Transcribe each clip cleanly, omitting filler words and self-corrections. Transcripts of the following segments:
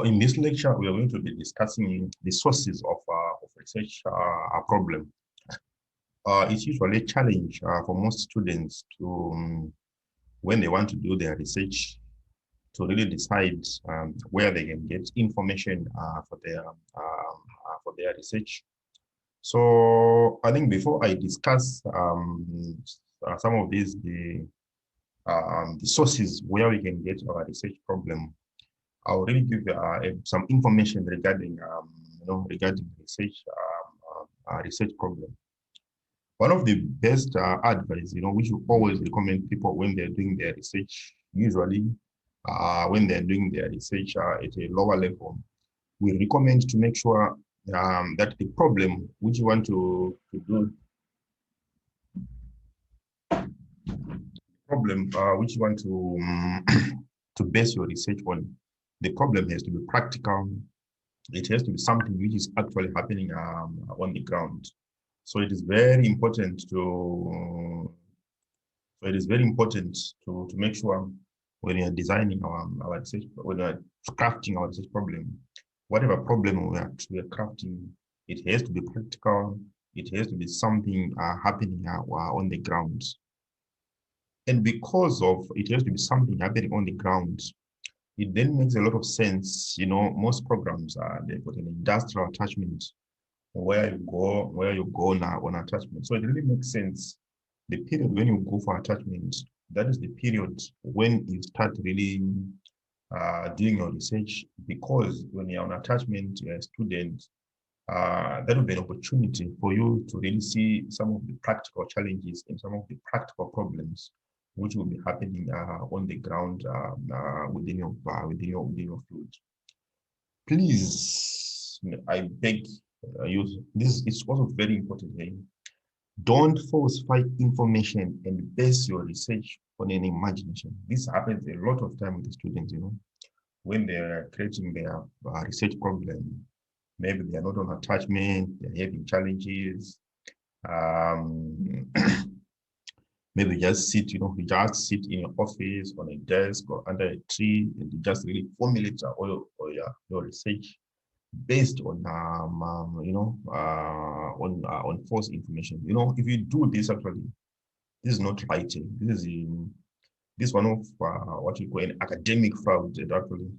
In this lecture, we are going to be discussing the sources of research problem. It's usually a challenge for most students to, when they want to do their research, to really decide where they can get information for their research. So I think before I discuss some of the sources where we can get our research problem, I'll really give some information regarding regarding research problem. One of the best advice, which we always recommend people when they're doing their research, usually when they're doing their research at a lower level, we recommend to make sure that the problem which you want to which you want to base your research on, the problem has to be practical. It has to be something which is actually happening on the ground. So it is very important to make sure when you're designing our research, when you're crafting our research problem, whatever problem we are crafting, it has to be practical. It has to be something happening on the ground. And because of it has to be something happening on the ground, it then makes a lot of sense. Most programs they've got an industrial attachment where you go now on attachment. So it really makes sense. The period when you go for attachment, that is the period when you start really doing your research, because when you're on attachment, you're a student, that will be an opportunity for you to really see some of the practical challenges and some of the practical problems which will be happening on the ground within your field. Please, I beg you, this is also very important. Don't falsify information and base your research on an imagination. This happens a lot of time with the students, when they're creating their research problem. Maybe they are not on attachment, they're having challenges. Maybe just sit, you just sit in your office, on a desk, or under a tree, and you just really formulate your research based on on false information. If you do this, actually, this is not writing. This one of what you call an academic fraud, actually.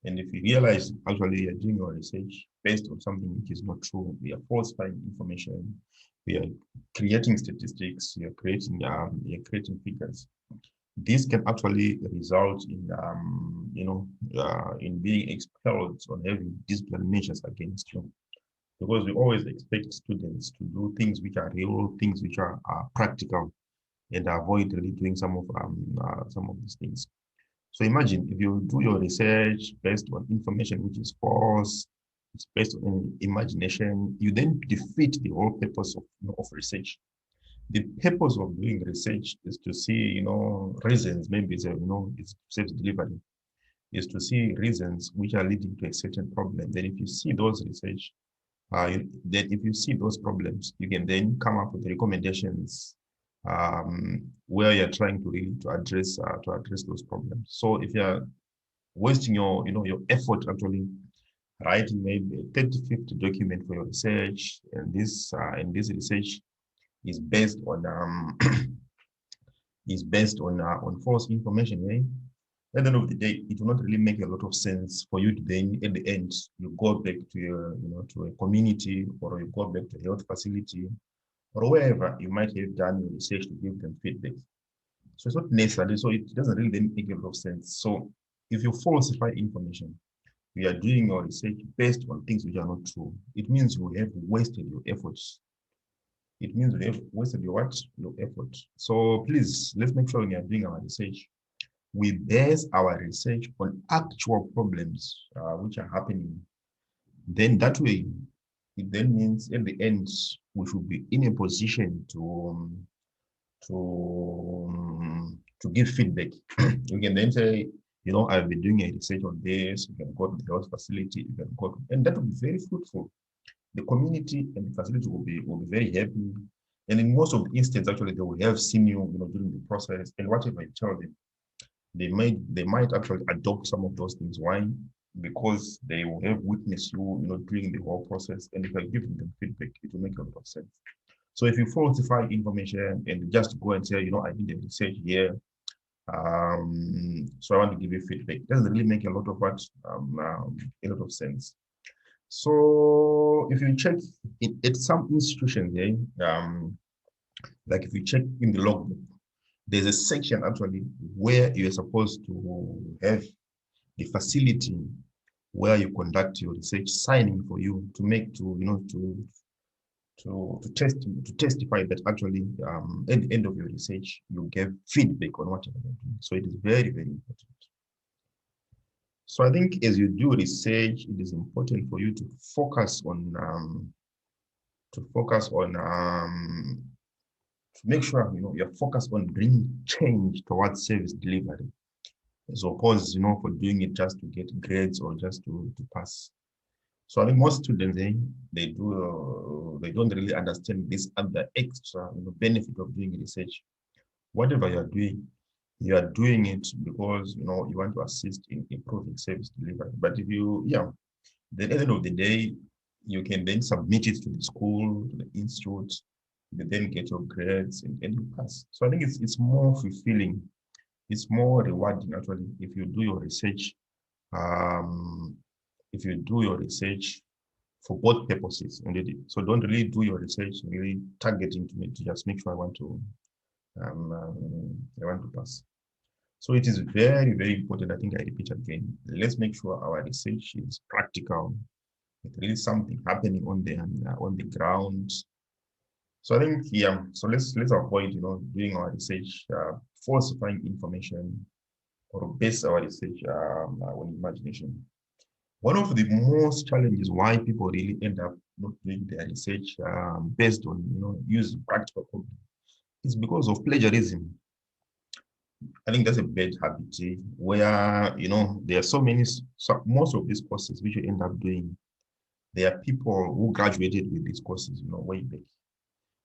And if you realize actually you're doing your research based on something which is not true, we are falsifying information, we are creating statistics, you're creating figures. This can actually result in in being expelled or having disciplinary measures against you, because we always expect students to do things which are real, things which are practical, and avoid really doing some of these things. So imagine if you do your research based on information which is false, it's based on imagination, you then defeat the whole purpose of research. The purpose of doing research is to see, reasons, maybe it's self-delivery, is to see reasons which are leading to a certain problem. Then if you see those research, then if you see those problems, you can then come up with recommendations where you're trying to really to address those problems. So if you're wasting your effort actually writing maybe a 30, 50 document for your research, and this research is based on on false information, right? At the end of the day, it will not really make a lot of sense for you to then, at the end, you go back to your, to a community, or you go back to a health facility, or wherever you might have done your research to give them feedback. So it's not necessary. So it doesn't really then make a lot of sense. So if you falsify information, you are doing your research based on things which are not true. It means you have wasted your efforts. It means you have wasted your what? Your effort. So please, let's make sure when you are doing our research, we base our research on actual problems which are happening. Then that way, it then means at the end, we should be in a position to give feedback. You can then say, I've been doing a research on this. You can go to the health facility. You can go, and that will be very fruitful. The community and the facility will be very happy. And in most of the instances, actually, they will have seen you, during the process, and whatever you tell them, they might actually adopt some of those things. Why? because they will have witnessed you, during the whole process. And if I give them feedback, it will make a lot of sense. So if you falsify information and just go and say, I did a research here, so I want to give you feedback, it doesn't really make a lot of a lot of sense. So if you check at some institutions, like if you check in the logbook, there's a section actually where you're supposed to have the facility where you conduct your research signing for you to make to testify that actually at the end of your research you gave feedback on whatever you're doing. So it is very, very important. So I think as you do research, it is important for you to focus on to make sure you're focused on bringing change towards service delivery, as opposed for doing it just to get grades or just to pass. So I think most students they don't really understand this other extra benefit of doing research. Whatever you are doing it because you want to assist in improving service delivery. But if you then at the end of the day, you can then submit it to the school, to the institute, you then get your grades and you pass. So I think it's more fulfilling, it's more rewarding actually if you do your research. If you do your research for both purposes, indeed. So don't really do your research really targeting to just make sure I want to pass. So it is very, very important. I think I repeat again. Let's make sure our research is practical. It's really something happening on the ground. So I think So let's avoid doing our research, falsifying information, or base our research on imagination. One of the most challenges why people really end up not doing their research based on using practical copy is because of plagiarism. I think that's a bad habit where there are most of these courses which you end up doing. There are people who graduated with these courses, way back.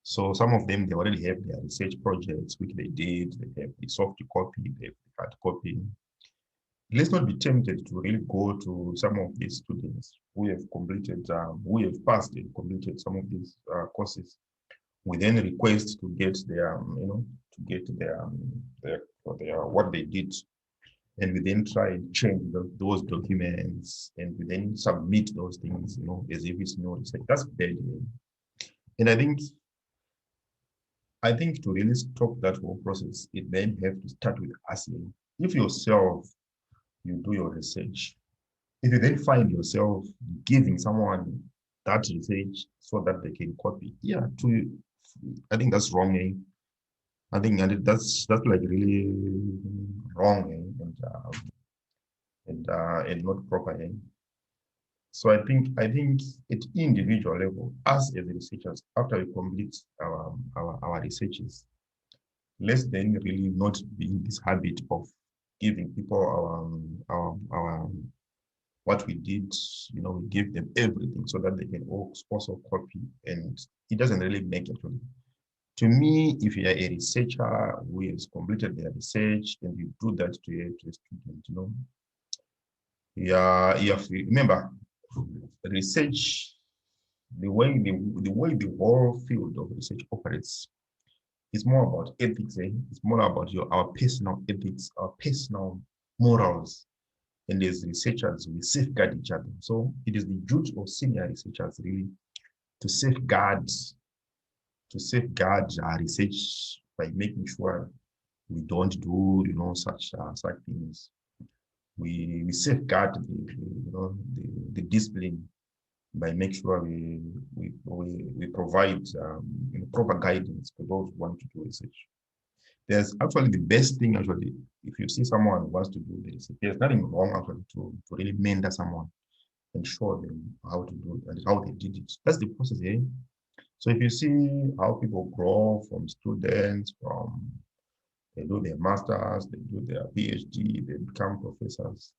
So some of them they already have their research projects which they did. They have the soft copy, they have the hard copy. Let's not be tempted to really go to some of these students who have completed, who have passed and completed some of these courses. We then request to get their what they did, and we then try and change those documents, and we then submit those things, as if it's no research. That's bad. And I think to really stop that whole process, it then have to start with us. If yourself you do your research, if you then find yourself giving someone that research so that they can copy, I think that's wrong. I think that's like really wrong and not proper. So I think at individual level, us as researchers, after we complete our researches, let's then really not be in this habit of giving people our what we did. We give them everything so that they can also copy, and it doesn't really make it. To me, if you are a researcher who has completed their research and you do that to a student, you have to remember research, the way the whole field of research operates is more about ethics. It's more about our personal ethics, our personal morals. And as researchers, we safeguard each other. So it is the duty of senior researchers really to safeguard our research by making sure we don't do such things. We safeguard the discipline by making sure we provide proper guidance to those who want to do research. There's actually the best thing actually if you see someone who wants to do this. There's nothing wrong actually to really mentor someone and show them how to do it and how they did it. That's the process. So if you see how people grow from students, they do their masters, they do their PhD, they become professors.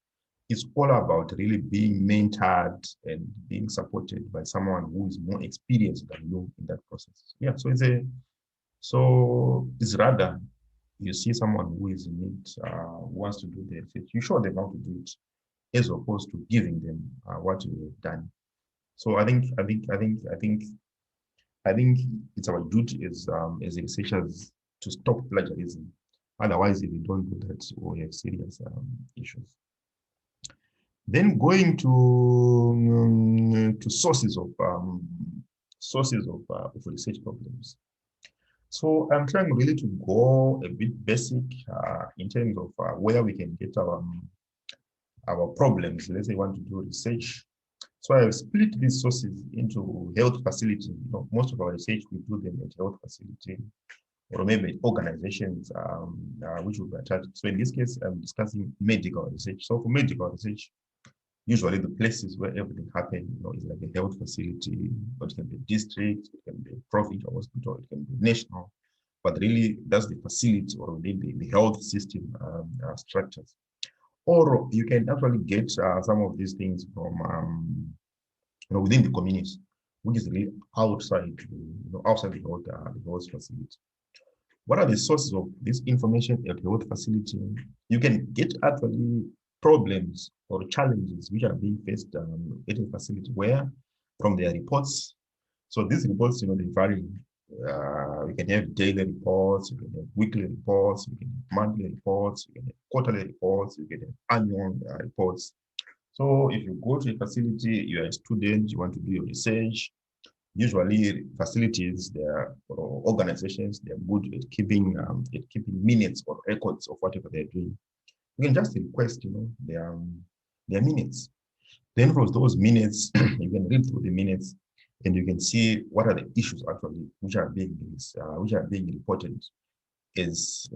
It's all about really being mentored and being supported by someone who is more experienced than you in that process. So it's rather you see someone who is in it, who wants to do the research, you show them how to do it. as opposed to giving them what we have done. So I think it's our duty as researchers to stop plagiarism. Otherwise, if we don't do that, we have serious issues. Then going to sources of research problems. So I'm trying really to go a bit basic in terms of where we can get our problems. Let's say we want to do research. So I've split these sources into health facility. You know, most of our research we do them at health facility or maybe organizations which will be attached. So in this case, I'm discussing medical research. So for medical research, usually the places where everything happens, you know, is like a health facility, but it can be a district, it can be a provincial hospital, it can be national, but really that's the facility or the health system structures. Or you can actually get some of these things from you know, within the community, which is really outside, you know, outside the health facility. What are the sources of this information at the health facility? You can get actually problems or challenges which are being faced at a facility where from their reports. So these reports, you know, they vary. We can have daily reports, we can have weekly reports, we can have monthly reports, we can have quarterly reports, we can have annual reports. So if you go to a facility, you're a student, you want to do your research, usually facilities, their organizations, they're good at keeping minutes or records of whatever they're doing. You can just request, you know, their minutes. Then from those minutes, you can read through the minutes, and you can see what are the issues actually which are being reported as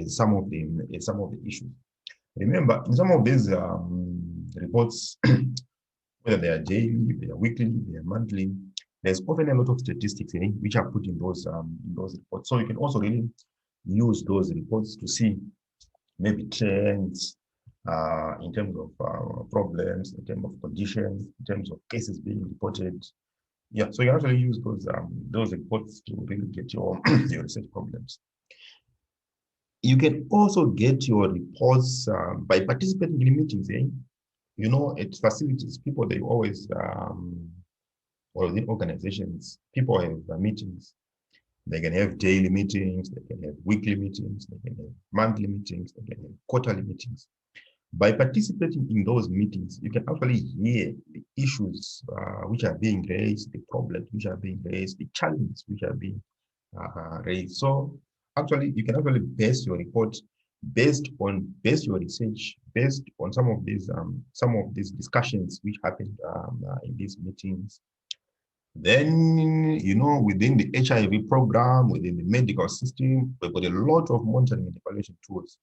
some of the issues. Remember, in some of these reports, whether they are daily, they are weekly, they are monthly, there's often a lot of statistics which are put in those reports. So you can also really use those reports to see maybe trends in terms of problems, in terms of conditions, in terms of cases being reported. Yeah, so you actually use those reports to really get your your research problems. You can also get your reports by participating in meetings. You know, at facilities, people they always or within organizations, people have meetings. They can have daily meetings, they can have weekly meetings, they can have monthly meetings, they can have quarterly meetings. By participating in those meetings, you can actually hear the issues which are being raised, the problems which are being raised, the challenges which are being raised. So actually, you can actually base your report based your research, based on some of these discussions which happened in these meetings. Then, you know, within the HIV program, within the medical system, we've got a lot of monitoring and evaluation tools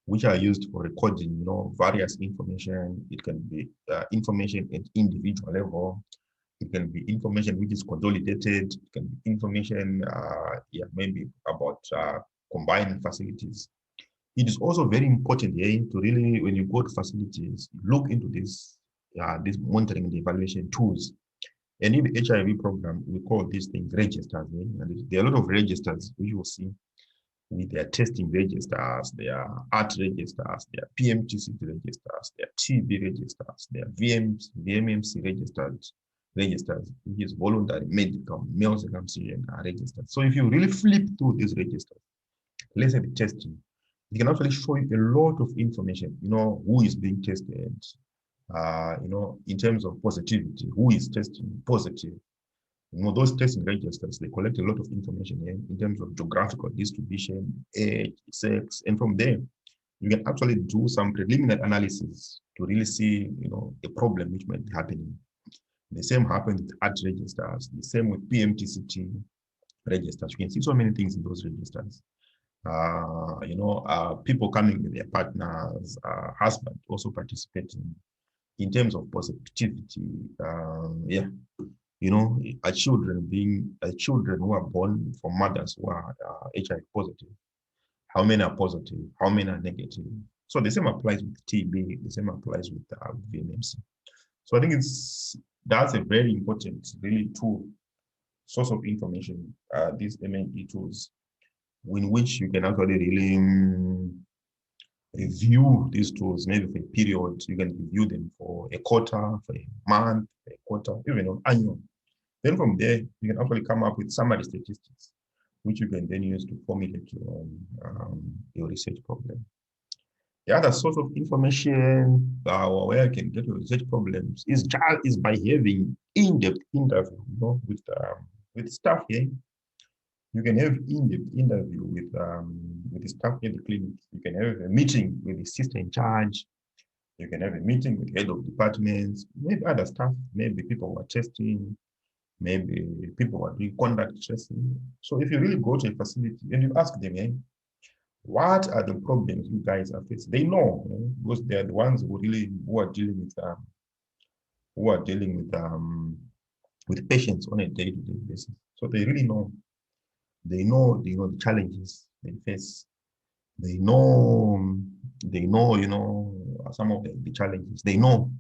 which are used for recording, you know, various information. It can be information at individual level. It can be information which is consolidated. It can be information, yeah, maybe about combined facilities. It is also very important here to really, when you go to facilities, look into this monitoring and evaluation tools. And in the HIV program, we call these things registers. And there are a lot of registers which you will see with their testing registers, their ART registers, their PMTCT registers, their TB registers, their VMMC registers, which is voluntary medical male circumcision registers. So if you really flip through these registers, let's say the testing, it can actually show you a lot of information, you know, who is being tested, you know, in terms of positivity, who is testing positive. You know, those testing registers, they collect a lot of information in terms of geographical distribution, age, sex, and from there, you can actually do some preliminary analysis to really see, you know, a problem which might be happening. The same happens with ART registers, the same with PMTCT registers. You can see so many things in those registers. You know, people coming with their partners, husband also participating in terms of positivity. Yeah, you know, children who are born from mothers who are HIV positive. How many are positive? How many are negative? So the same applies with TB. The same applies with VMMC. So I think that's a very important, really, tool, source of information. These MNE tools, in which you can actually really review these tools, maybe for a period. You can review them for a quarter, for a month, for a quarter, even an annual. Then from there, you can actually come up with summary statistics, which you can then use to formulate your research problem. The other source of information where you can get your research problems is by having in-depth interview, with staff here. You can have in-depth interview with the staff in the clinic. You can have a meeting with the sister in charge. You can have a meeting with head of departments, maybe other staff, maybe people who are testing, maybe people who are doing contact tracing. So if you really go to a facility and you ask them, what are the problems you guys are facing? They know, because they're the ones who are dealing with patients on a day-to-day basis. So they really know. They know the challenges they face. They know, some of the challenges. They know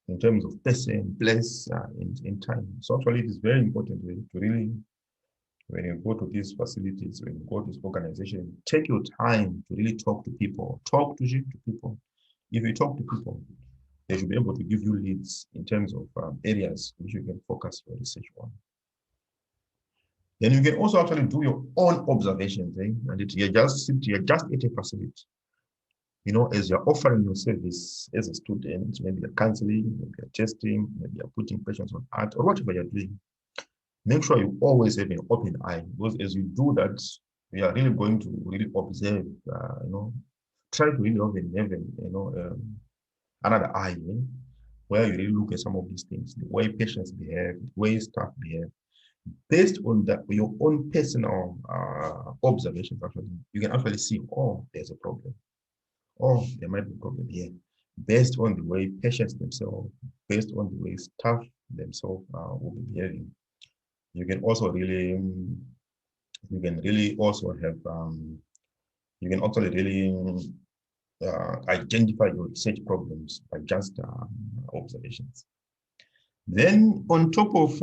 in terms of person, place, and time. So actually, it is very important to really, when you go to these facilities, when you go to this organization, take your time to really talk to people. Talk to people. If you talk to people, they should be able to give you leads in terms of areas which you can focus your research on. Then you can also actually do your own observations, and you're just at a facility. As you're offering your service as a student, maybe you're counseling, maybe you're testing, maybe you're putting patients on art, or whatever you're doing. Make sure you always have an open eye, because as you do that, you are really going to really observe, try to really have another eye, where you really look at some of these things, the way patients behave, the way staff behave. Based on that, your own personal observations, actually, you can actually see, oh, there's a problem. Oh, there might be a problem here. Based on the way patients themselves, based on the way staff themselves will be behaving. You can also really, also have, you can actually really identify your research problems by just observations. Then, on top of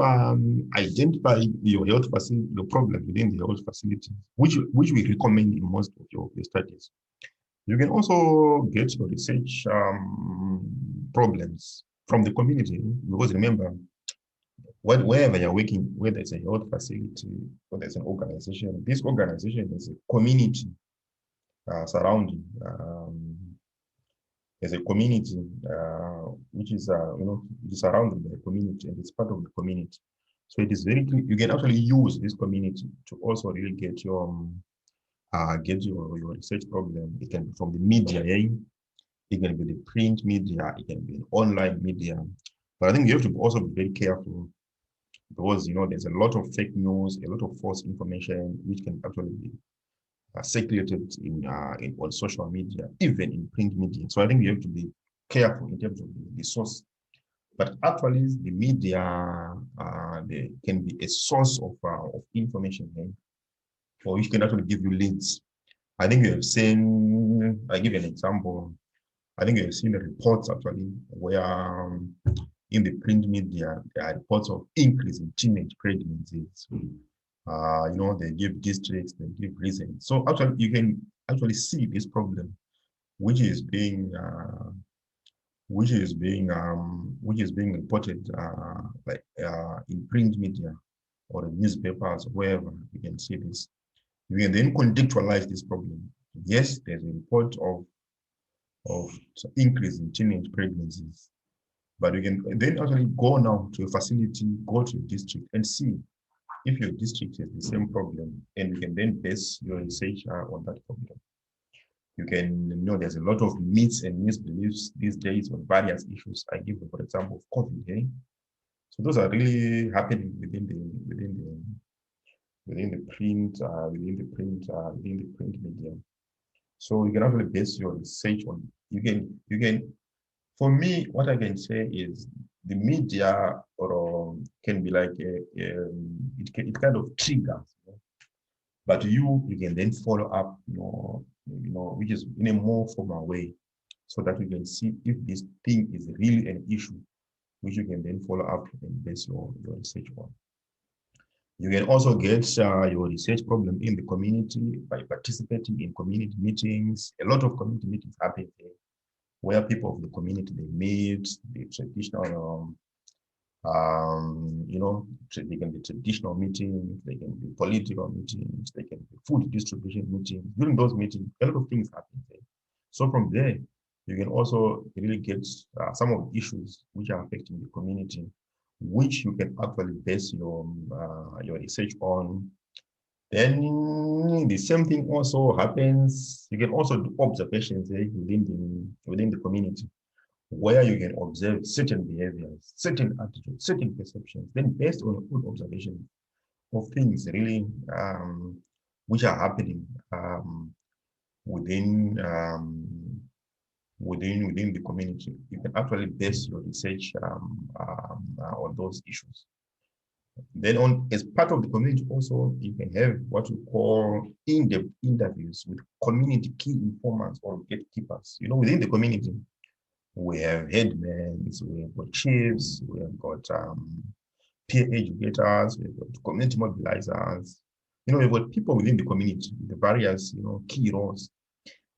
identifying your health facility, your problem within the health facility, which we recommend in most of your studies, you can also get your research problems from the community. Because remember, wherever you're working, whether it's a health facility, whether it's an organization, this organization is a community surrounding. There's a community which is surrounded by a community, and it's part of the community. So it is very clear. You can actually use this community to also really get your research problem. It can be from the media, it can be the print media, it can be an online media. But I think you have to also be very careful, because there's a lot of fake news, a lot of false information which can actually be circulated on social media, even in print media. So I think you have to be careful in terms of the source. But actually, the media they can be a source of information, or which can actually give you leads. I think you have seen. I give you an example. I think you have seen the reports actually where in the print media there are reports of increase in teenage pregnancies. They give districts, they give reasons. So actually, you can actually see this problem, which is being reported in print media or in newspapers, wherever you can see this. You can then contextualize this problem. Yes, there's a report of increase in teenage pregnancies, but you can then actually go now to a facility, go to a district, and see if your district has the same problem, and you can then base your research on that problem. You can there's a lot of myths and misbeliefs these days on various issues. I give you, for example, of COVID. So those are really happening within the print media. So you can actually base your research on. You can. For me, what I can say is the media can be like it kind of triggers, but you can then follow up, which is in a more formal way, so that you can see if this thing is really an issue, which you can then follow up and base your research on. You can also get your research problem in the community by participating in community meetings. A lot of community meetings happen there where people of the community, they meet, the traditional, they can be traditional meetings, they can be political meetings, they can be food distribution meetings. During those meetings, a lot of things happen there. So from there, you can also really get some of the issues which are affecting the community, which you can actually base your research on. Then the same thing also happens. You can also do observations within the community, where you can observe certain behaviors, certain attitudes, certain perceptions. Then, based on your own observation of things really which are happening within within the community, you can actually base your research on those issues. Then as part of the community also, you can have what we call in-depth interviews with community key informants or gatekeepers. Within the community, we have headmen, we have got chiefs, we have got peer educators, we've got community mobilizers. We've got people within the community, the various, key roles.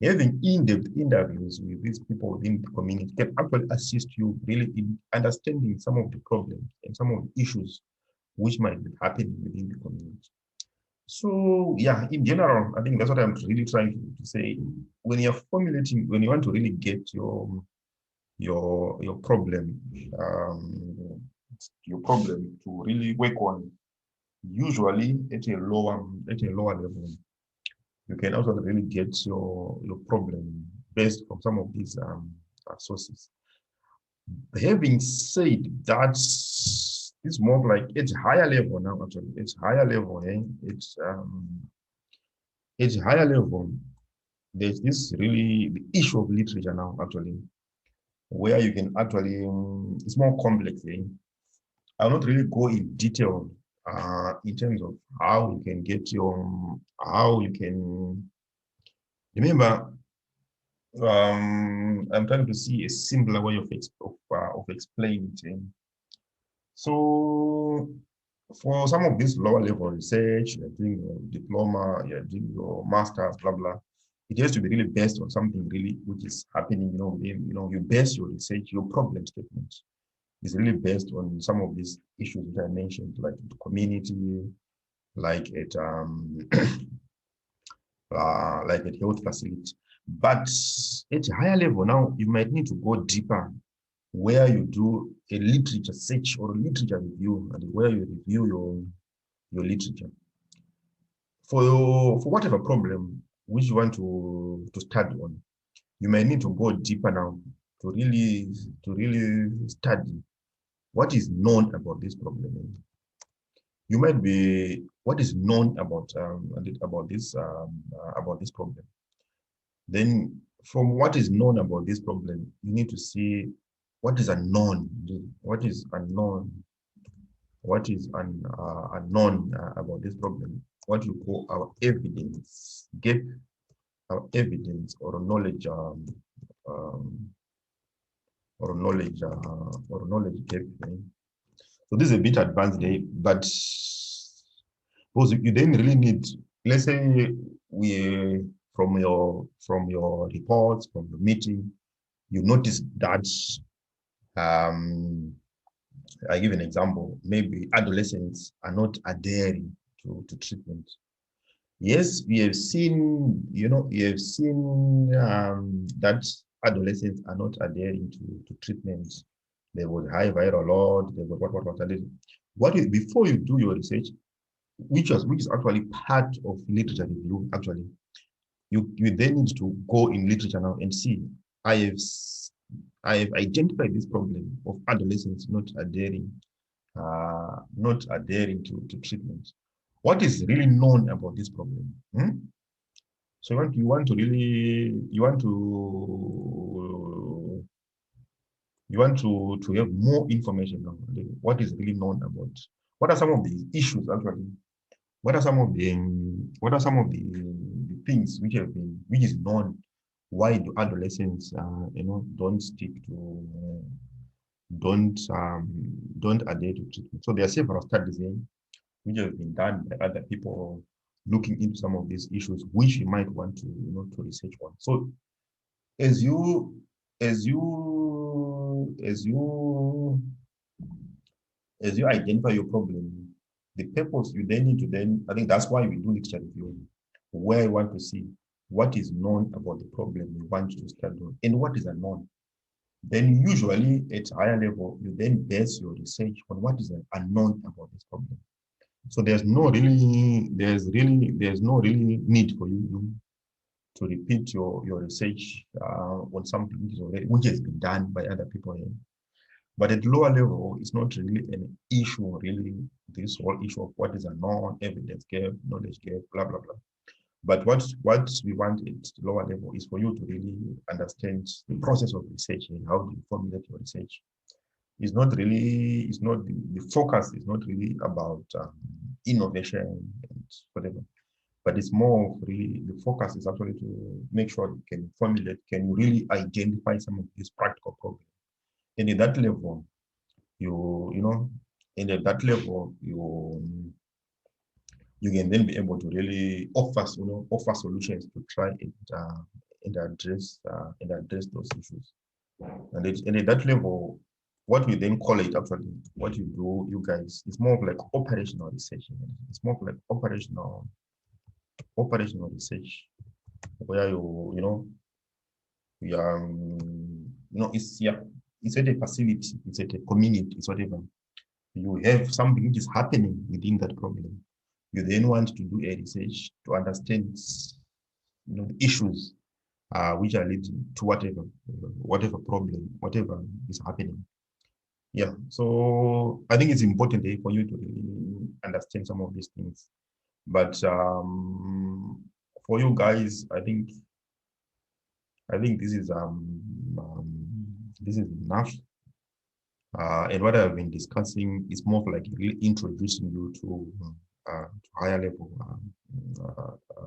Having in-depth interviews with these people within the community can actually assist you really in understanding some of the problems and some of the issues which might be happening within the community. So yeah, in general, I think that's what I'm really trying to say. When you want to really get your problem, to really work on, usually at a lower level, you can also really get your problem based on some of these sources. Having said that, it's more like it's higher level now. Actually, it's higher level. It's higher level. There's this really the issue of literature now. Actually, where you can actually it's more complex. I'll not really go in detail in terms of how you can get how you can remember. I'm trying to see a simpler way of explaining it. So for some of this lower level research, you're doing your diploma, you're doing your master's, blah blah. It has to be really based on something really which is happening. You base your research, your problem statement is really based on some of these issues that I mentioned, like the community, like at like at health facility. But at a higher level now, you might need to go deeper, where you do a literature search or a literature review, and where you review your literature for whatever problem which you want to study on. You may need to go deeper now to really study what is known about this problem. You might be what is known about this problem. Then from what is known about this problem, you need to see what is unknown. What is unknown? What is unknown about this problem? What you call our evidence. Get our evidence or knowledge gap. So this is a bit advanced there, but because you then really need, let's say we from your reports, from the meeting, you notice that I give an example, maybe adolescents are not adhering to treatment. Yes, we have seen, that adolescents are not adhering to treatment. They would high viral load, they would before you do your research, which is actually part of literature review, actually, you then need to go in literature now and see, I have identified this problem of adolescents not adhering to treatment. What is really known about this problem? So you want to have more information on what is really known about. What are some of the issues actually? What are some of the things which is known? Why do adolescents don't stick to don't adhere to treatment? So there are several studies in which has been done by other people looking into some of these issues, which you might want to, to research on. So as you, as you, as you, as you identify your problem, the purpose you then need to then, I think that's why we do literature review, where you want to see what is known about the problem you want to study on and what is unknown. Then usually at higher level, you then base your research on what is unknown about this problem. So there's no really need for you to repeat your research on something which has been done by other people here. But at lower level, it's not really an issue, really, this whole issue of what is unknown, evidence gap, knowledge gap, blah, blah, blah. But what we want at lower level is for you to really understand the process of research and how do you formulate your research. It's not, the focus is not really about innovation and whatever, but it's more of really, the focus is actually to make sure you can formulate, can you really identify some of these practical problems. And at that level, and at that level, you can then be able to really offer solutions to try and address those issues. And at that level, what we then call it actually, what you do, you guys, it's more of like operational research. It's more of like operational research where it's, yeah, it's at a facility, it's at a community, it's whatever. You have something which is happening within that problem. You then want to do a research to understand, the issues which are leading to whatever problem, whatever is happening. Yeah, so I think it's important for you to really understand some of these things. But for you guys, I think this is enough. And what I've been discussing is more of like really introducing you to higher level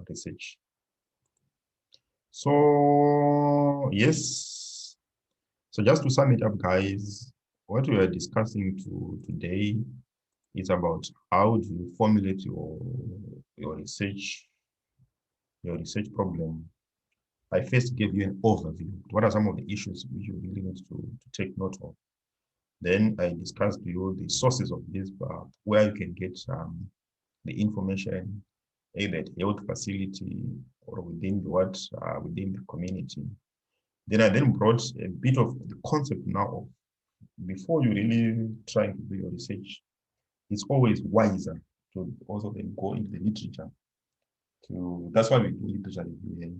research. So yes, so just to sum it up, guys, what we are discussing today is about how do you formulate your research problem. I first gave you an overview. What are some of the issues which you really need to take note of? Then I discussed to you the sources of this, where you can get the information, either at health facility or within the community. Then I brought a bit of the concept now of, before you really try to do your research, it's always wiser to also then go into the literature. That's why we do literature review.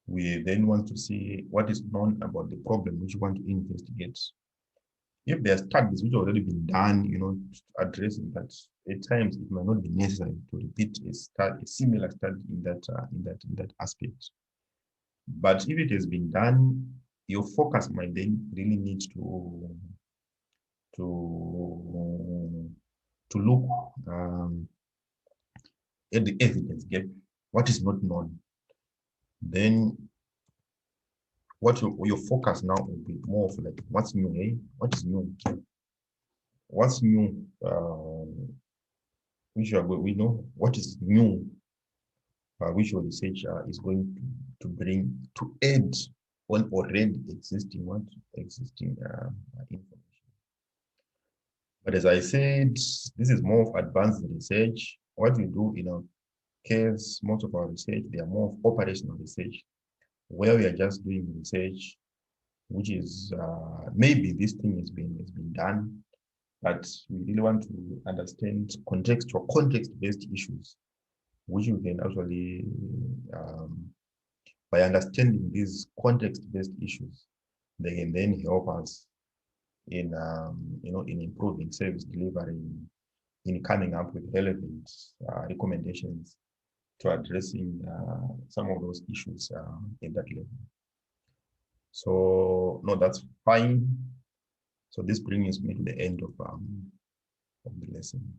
We then want to see what is known about the problem which you want to investigate. If there are studies which have already been done, addressing that, at times it might not be necessary to repeat a similar study in that aspect. But if it has been done, your focus might then really need to look at the evidence gap, what is not known. Then what your focus now will be more of like what's new, eh? What is new? What's new? We know what is new, which your research is going to bring to add on already existing information. But as I said, this is more of advanced research. What we do in our case, most of our research, they are more of operational research, where we are just doing research, which is maybe this thing has been done, but we really want to understand context-based issues, which we can actually, by understanding these context-based issues, they can then help us in in improving service delivery, in coming up with relevant recommendations to addressing some of those issues in that level. So no, that's fine. So this brings me to the end of the lesson.